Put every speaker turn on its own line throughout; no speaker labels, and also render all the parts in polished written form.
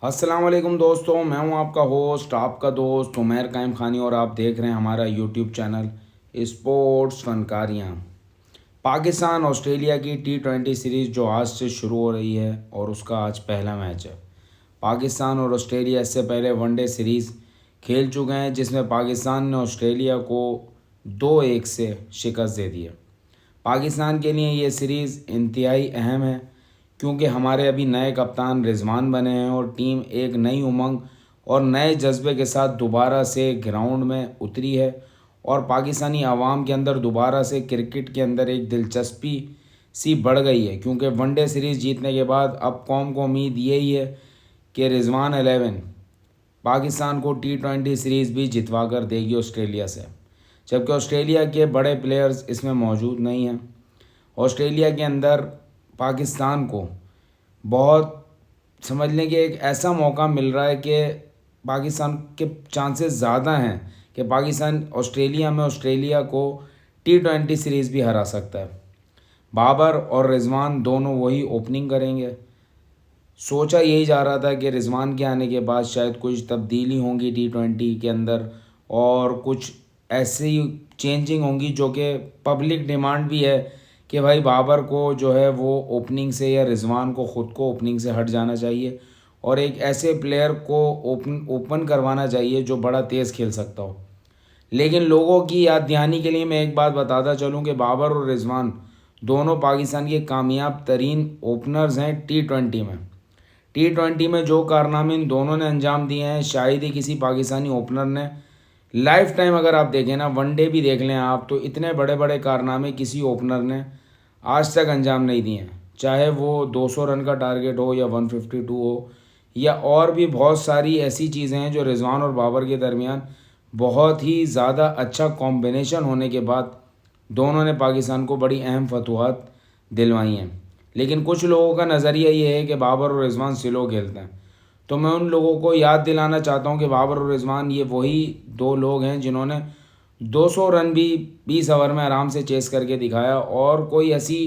अस्सलाम वालेकुम दोस्तों, मैं हूं आपका होस्ट, आपका दोस्त उमैर कायम खानी और आप देख रहे हैं हमारा यूट्यूब चैनल स्पोर्ट्स फनकारियाँ। पाकिस्तान ऑस्ट्रेलिया की T20 सीरीज़ जो आज से शुरू हो रही है और उसका आज पहला मैच है। पाकिस्तान और ऑस्ट्रेलिया इससे पहले वनडे सीरीज़ खेल चुके हैं जिसमें पाकिस्तान ने ऑस्ट्रेलिया को 2-1 से शिकस्त दे दी है। पाकिस्तान के लिए ये सीरीज़ इंतहाई अहम है क्योंकि हमारे अभी नए कप्तान रिजवान बने हैं और टीम एक नई उमंग और नए जज्बे के साथ दोबारा से ग्राउंड में उतरी है और पाकिस्तानी आवाम के अंदर दोबारा से क्रिकेट के अंदर एक दिलचस्पी सी बढ़ गई है क्योंकि वनडे सीरीज़ जीतने के बाद अब कौम को उम्मीद यही है कि रिजवान 11 पाकिस्तान को T20 सीरीज़ भी जितवा कर देगी ऑस्ट्रेलिया से, जबकि ऑस्ट्रेलिया के बड़े प्लेयर्स इसमें मौजूद नहीं हैं। ऑस्ट्रेलिया के अंदर पाकिस्तान को बहुत समझ लें कि एक ऐसा मौका मिल रहा है कि पाकिस्तान के चांसेस ज़्यादा हैं कि पाकिस्तान ऑस्ट्रेलिया को T20 सीरीज़ भी हरा सकता है। बाबर और रिजवान दोनों वही ओपनिंग करेंगे। सोचा यही जा रहा था कि रिजवान के आने के बाद शायद कुछ तब्दीली होंगी T20 के अंदर और कुछ ऐसी चेंजिंग होंगी जो कि पब्लिक डिमांड भी है कि भाई बाबर को जो है वो ओपनिंग से या रिजवान को ख़ुद को ओपनिंग से हट जाना चाहिए और एक ऐसे प्लेयर को ओपन करवाना चाहिए जो बड़ा तेज़ खेल सकता हो। लेकिन लोगों की याद दहानी के लिए मैं एक बात बताता चलूँ कि बाबर और रिजवान दोनों पाकिस्तान के कामयाब तरीन ओपनर्स हैं T20 में जो कारनामे इन दोनों ने अंजाम दिए हैं शायद ही किसी पाकिस्तानी ओपनर ने लाइफ टाइम, अगर आप देखें ना वनडे भी देख लें आप, तो इतने बड़े बड़े कारनामे किसी ओपनर ने आज तक अंजाम नहीं दिए हैं। चाहे वो 200 रन का टारगेट हो या 152 हो या और भी बहुत सारी ऐसी चीज़ें हैं जो रिजवान और बाबर के दरमियान बहुत ही ज़्यादा अच्छा कॉम्बिनेशन होने के बाद दोनों ने पाकिस्तान को बड़ी अहम फतवाहत दिलवाई हैं। लेकिन कुछ लोगों का नज़रिया ये है कि बाबर और रिजवान स्लो खेलते हैं, तो मैं उन लोगों को याद दिलाना चाहता हूं कि बाबर और रिजवान ये वही दो लोग हैं जिन्होंने 200 रन भी 20 ओवर में आराम से चेस करके दिखाया और कोई ऐसी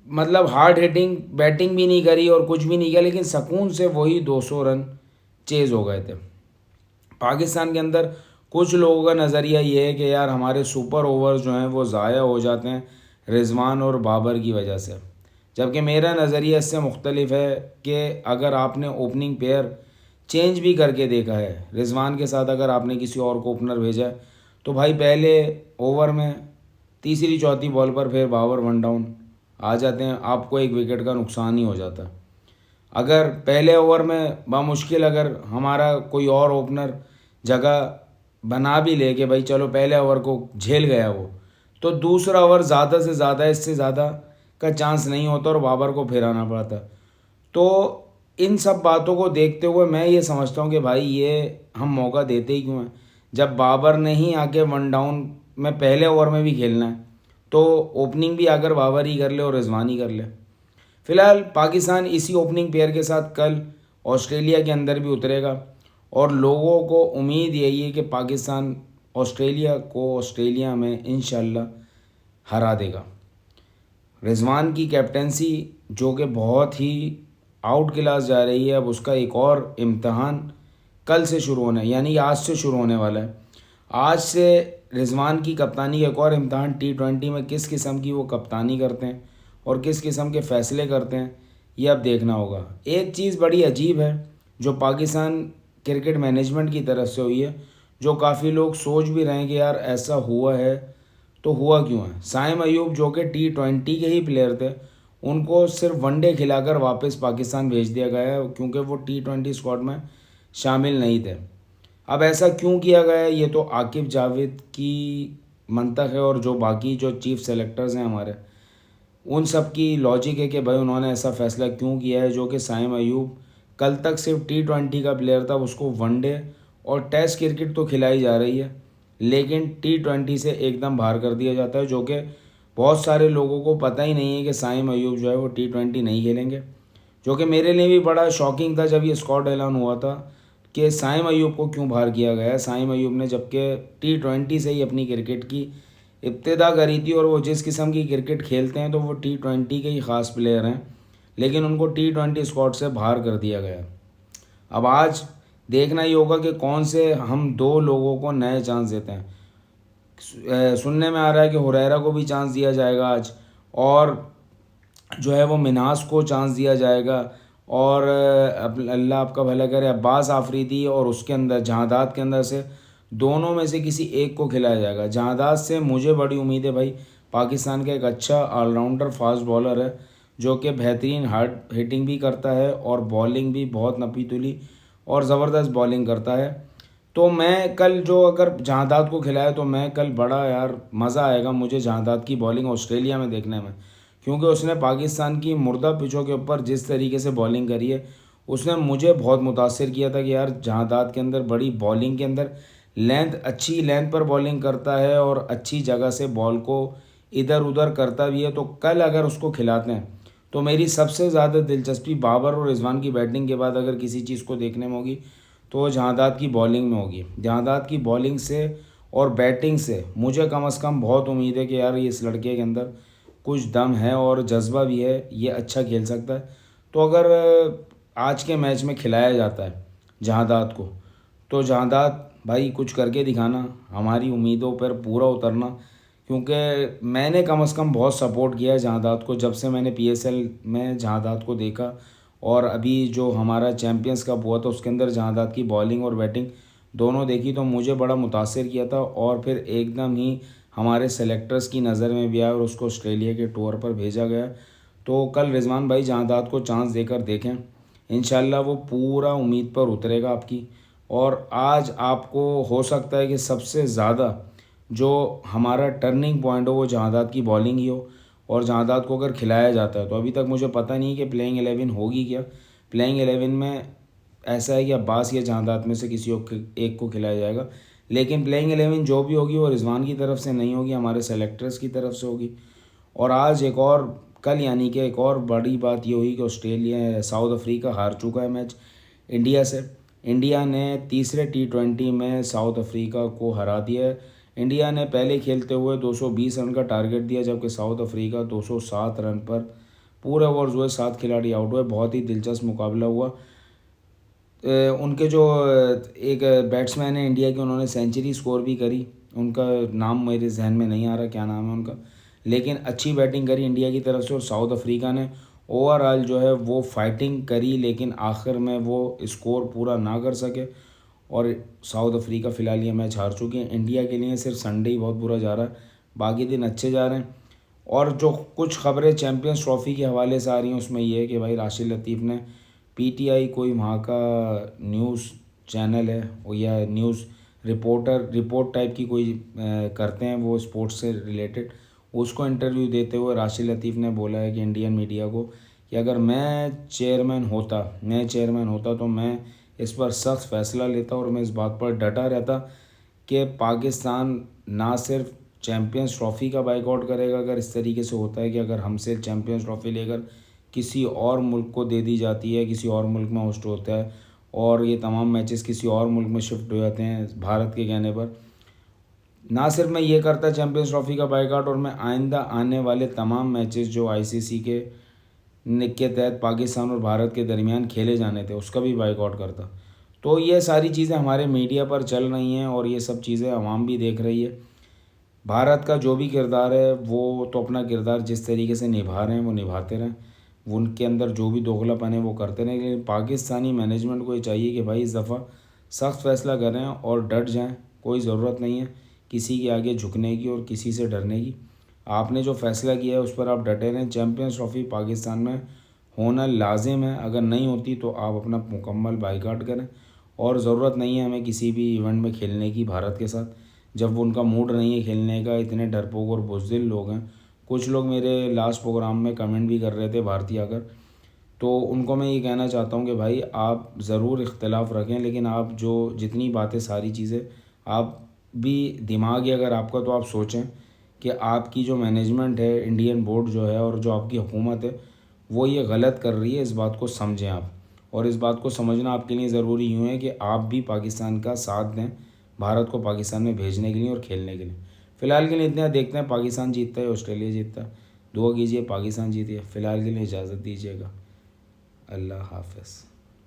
मतलब हार्ड हिटिंग बैटिंग भी नहीं करी और कुछ भी नहीं किया, लेकिन सुकून से वही 200 रन चेज हो गए थे। पाकिस्तान के अंदर कुछ लोगों का नज़रिया ये है कि यार हमारे सुपर ओवर्स जो हैं वो ज़ाया हो जाते हैं रिजवान और बाबर की वजह से, जबकि मेरा नज़रिया इससे मुख्तलिफ है कि अगर आपने ओपनिंग पेयर चेंज भी करके देखा है, रिजवान के साथ अगर आपने किसी और को ओपनर भेजा है तो भाई पहले ओवर में तीसरी चौथी बॉल पर फिर बाबर वन डाउन आ जाते हैं, आपको एक विकेट का नुकसान ही हो जाता है। अगर पहले ओवर में बामुश्किल अगर हमारा कोई और ओपनर जगह बना भी ले कि भाई चलो पहले ओवर को झेल गया वो, तो दूसरा ओवर ज़्यादा से ज़्यादा इससे ज़्यादा का चांस नहीं होता और बाबर को फिर आना पड़ता। तो इन सब बातों को देखते हुए मैं ये समझता हूँ कि भाई ये हम मौका देते ही क्यों हैं, जब बाबर ने ही आके वन डाउन में पहले ओवर में भी खेलना है तो ओपनिंग भी अगर बाबर ही कर ले और रिजवान ही कर ले। फिलहाल पाकिस्तान इसी ओपनिंग पेयर के साथ कल ऑस्ट्रेलिया के अंदर भी उतरेगा और लोगों को उम्मीद यही है कि पाकिस्तान ऑस्ट्रेलिया को ऑस्ट्रेलिया में इंशाल्लाह हरा देगा। रिजवान की कैप्टेंसी जो कि बहुत ही आउट क्लास जा रही है, अब उसका एक और इम्तहान कल से शुरू होना है, यानी आज से शुरू होने वाला है। आज से रिजवान की कप्तानी का एक और इम्तहान T20 में किस किस्म की वो कप्तानी करते हैं और किस किस्म के फ़ैसले करते हैं ये अब देखना होगा। एक चीज़ बड़ी अजीब है जो पाकिस्तान क्रिकेट मैनेजमेंट की तरफ से हुई है, जो काफ़ी लोग सोच भी रहे हैं कि यार ऐसा हुआ है तो हुआ क्यों है। साइम अयूब जो कि T20 के ही प्लेयर थे, उनको सिर्फ वनडे खिलाकर वापस पाकिस्तान भेज दिया गया है क्योंकि वो T20 स्क्वाड में शामिल नहीं थे। अब ऐसा क्यों किया गया है ये तो आकिब जावेद की मंतक है और जो बाकी जो चीफ सेलेक्टर्स हैं हमारे, उन सब की लॉजिक है कि भाई उन्होंने ऐसा फ़ैसला क्यों किया है। जो कि साइम अयूब कल तक सिर्फ T20 का प्लेयर था, उसको वनडे और टेस्ट क्रिकेट तो खिलाई जा रही है लेकिन T20 से एकदम बाहर कर दिया जाता है, जो कि बहुत सारे लोगों को पता ही नहीं है कि साइम अयूब जो है वो T20 नहीं खेलेंगे। जो कि मेरे लिए भी बड़ा शॉकिंग था जब ये स्क्वाड ऐलान हुआ था कि साइम अयूब को क्यों बाहर किया गया है। साइम अयूब ने जबकि T20 से ही अपनी क्रिकेट की इब्तिदा करी थी और वो जिस किस्म की क्रिकेट खेलते हैं तो वो T20 के ही ख़ास प्लेयर हैं, लेकिन उनको T20 स्क्वाड से बाहर कर दिया गया। अब आज देखना ही होगा कि कौन से हम 2 लोगों को नए चांस देते हैं। सुनने में आ रहा है कि हुरैरा को भी चांस दिया जाएगा आज, और जो है वो मिन्हास को चांस दिया जाएगा, और अल्लाह आपका भला करे अब्बास आफरीदी और उसके अंदर जहादात के अंदर से दोनों में से किसी एक को खिलाया जाएगा। जहादात से मुझे बड़ी उम्मीद है भाई, पाकिस्तान का एक अच्छा ऑलराउंडर फास्ट बॉलर है जो कि बेहतरीन हार्ड हिटिंग भी करता है और बॉलिंग भी बहुत नपी तुली और ज़बरदस्त बॉलिंग करता है। तो मैं कल जो अगर जहादात को खिलाया तो मैं कल बड़ा यार मज़ा आएगा मुझे जहादात की बॉलिंग ऑस्ट्रेलिया में देखने में, क्योंकि उसने पाकिस्तान की मुर्दा पिचों के ऊपर जिस तरीके से बॉलिंग करी है उसने मुझे बहुत मुतासिर किया था कि यार जहादात के अंदर बड़ी बॉलिंग के अंदर लेंथ, अच्छी लेंथ पर बॉलिंग करता है और अच्छी जगह से बॉल को इधर उधर करता भी है। तो कल अगर उसको खिलाते हैं तो मेरी सबसे ज़्यादा दिलचस्पी बाबर और रिजवान की बैटिंग के बाद अगर किसी चीज़ को देखने में होगी तो जहादात की बॉलिंग में होगी। जहादात की बॉलिंग से और बैटिंग से मुझे कम अज़ कम बहुत उम्मीद है कि यार ये इस लड़के के अंदर कुछ दम है और जज्बा भी है, ये अच्छा खेल सकता है। तो अगर आज के मैच में खिलाया जाता है जहादात को तो जहादात भाई कुछ करके दिखाना, हमारी उम्मीदों पर पूरा उतरना, क्योंकि मैंने कम से कम बहुत सपोर्ट किया है जहादात को जब से मैंने पीएसएल में जहादात को देखा। और अभी जो हमारा चैम्पियंस कप हुआ था उसके अंदर जहादात की बॉलिंग और बैटिंग दोनों देखी तो मुझे बड़ा मुतासिर किया था, और फिर एकदम ही हमारे सेलेक्टर्स की नज़र में भी आया और उसको ऑस्ट्रेलिया के टूर पर भेजा गया। तो कल रिजवान भाई जहादात को चांस देकर देखें, इंशाल्लाह वो पूरा उम्मीद पर उतरेगा आपकी। और आज आपको हो सकता है कि सबसे ज़्यादा जो हमारा टर्निंग पॉइंट हो वो जहादात की बॉलिंग ही हो, और जहादात को अगर खिलाया जाता है तो अभी तक मुझे पता नहीं कि प्लेइंग 11 होगी क्या। प्लेइंग 11 में ऐसा है कि अब्बास या जहादात में से किसी एक को खिलाया जाएगा, लेकिन प्लेइंग 11 जो भी होगी वो रिजवान की तरफ से नहीं होगी, हमारे सेलेक्टर्स की तरफ से होगी। और आज एक और कल यानी कि एक और बड़ी बात ये हुई कि ऑस्ट्रेलिया साउथ अफ्रीका हार चुका है मैच इंडिया से। इंडिया ने तीसरे T20 में साउथ अफ्रीका को हरा दिया है। इंडिया ने पहले खेलते हुए 220 रन का टारगेट दिया, जबकि साउथ अफ्रीका 207 रन पर पूरे ओवर्स हुए, 7 खिलाड़ी आउट हुए। बहुत ही दिलचस्प मुकाबला हुआ। उनके जो एक बैट्समैन है इंडिया के, उन्होंने सेंचुरी स्कोर भी करी, उनका नाम मेरे जहन में नहीं आ रहा क्या नाम है उनका, लेकिन अच्छी बैटिंग करी इंडिया की तरफ से। और साउथ अफ्रीका ने ओवरऑल जो है वो फाइटिंग करी, लेकिन आखिर में वो स्कोर पूरा ना कर सके और साउथ अफ्रीका फ़िलहाल ये मैच हार चुकी है। इंडिया के लिए सिर्फ संडे ही बहुत बुरा जा रहा है, बाकी दिन अच्छे जा रहे हैं। और जो कुछ खबरें चैम्पियंस ट्रॉफ़ी के हवाले से आ रही हैं उसमें ये है कि भाई राशिद लतीफ़ ने पीटीआई कोई वहाँ का न्यूज़ चैनल है वो या न्यूज़ रिपोर्ट टाइप की कोई करते हैं वो स्पोर्ट्स से रिलेटेड, उसको इंटरव्यू देते हुए राशिद लतीफ़ ने बोला है कि इंडियन मीडिया को कि अगर मैं चेयरमैन होता तो मैं इस पर सख्त फ़ैसला लेता और मैं इस बात पर डटा रहता कि पाकिस्तान ना सिर्फ चैम्पियंस ट्रॉफ़ी का बाइकआउट करेगा अगर इस तरीके से होता है कि अगर हमसे चैम्पियंस ट्रॉफ़ी लेकर किसी और मुल्क को दे दी जाती है, किसी और मुल्क में होस्ट होता है और ये तमाम मैचेस किसी और मुल्क में शिफ्ट हो जाते हैं भारत के कहने पर, ना सिर्फ मैं ये करता चैम्पियंस ट्रॉफ़ी का बाइकआउट, और मैं आइंदा आने वाले तमाम मैचेस जो आईसीसी के निक के तहत पाकिस्तान और भारत के दरमियान खेले जाने थे उसका भी बाइकआउट करता। तो ये सारी चीज़ें हमारे मीडिया पर चल रही हैं और ये सब चीज़ें आवाम भी देख रही है। भारत का जो भी किरदार है वो तो अपना किरदार जिस तरीके से निभा रहे हैं वो निभाते रहें, वो उनके अंदर जो भी दोगलापन है वो करते रहें, लेकिन पाकिस्तानी मैनेजमेंट को ये चाहिए कि भाई इस दफ़ा सख्त फैसला करें और डट जाएं। कोई ज़रूरत नहीं है किसी के आगे झुकने की और किसी से डरने की। आपने जो फ़ैसला किया है उस पर आप डटे रहें। चैम्पियंस ट्रॉफ़ी पाकिस्तान में होना लाजिम है, अगर नहीं होती तो आप अपना मुकम्मल बाइकआउट करें, और ज़रूरत नहीं है हमें किसी भी इवेंट में खेलने की भारत के साथ जब उनका मूड नहीं है खेलने का। इतने डरपोक और बुज़दिल लोग हैं। कुछ लोग मेरे लास्ट प्रोग्राम में कमेंट भी कर रहे थे भारतीय आकर, तो उनको मैं ये कहना चाहता हूँ कि भाई आप ज़रूर इख्तलाफ रखें, लेकिन आप जो जितनी बातें सारी चीज़ें आप भी दिमाग है अगर आपका तो आप सोचें कि आपकी जो मैनेजमेंट है, इंडियन बोर्ड जो है और जो आपकी हुकूमत है वो ये गलत कर रही है, इस बात को समझें आप। और इस बात को समझना आपके लिए ज़रूरी यूँ है कि आप भी पाकिस्तान का साथ दें भारत को पाकिस्तान में भेजने के लिए और खेलने के लिए। फ़िलहाल के लिए इतना देखते हैं पाकिस्तान जीतता है ऑस्ट्रेलिया जीतता है। दुआ कीजिए पाकिस्तान जीतिए। फ़िलहाल के लिए इजाज़त दीजिएगा। अल्लाह हाफ़िज़।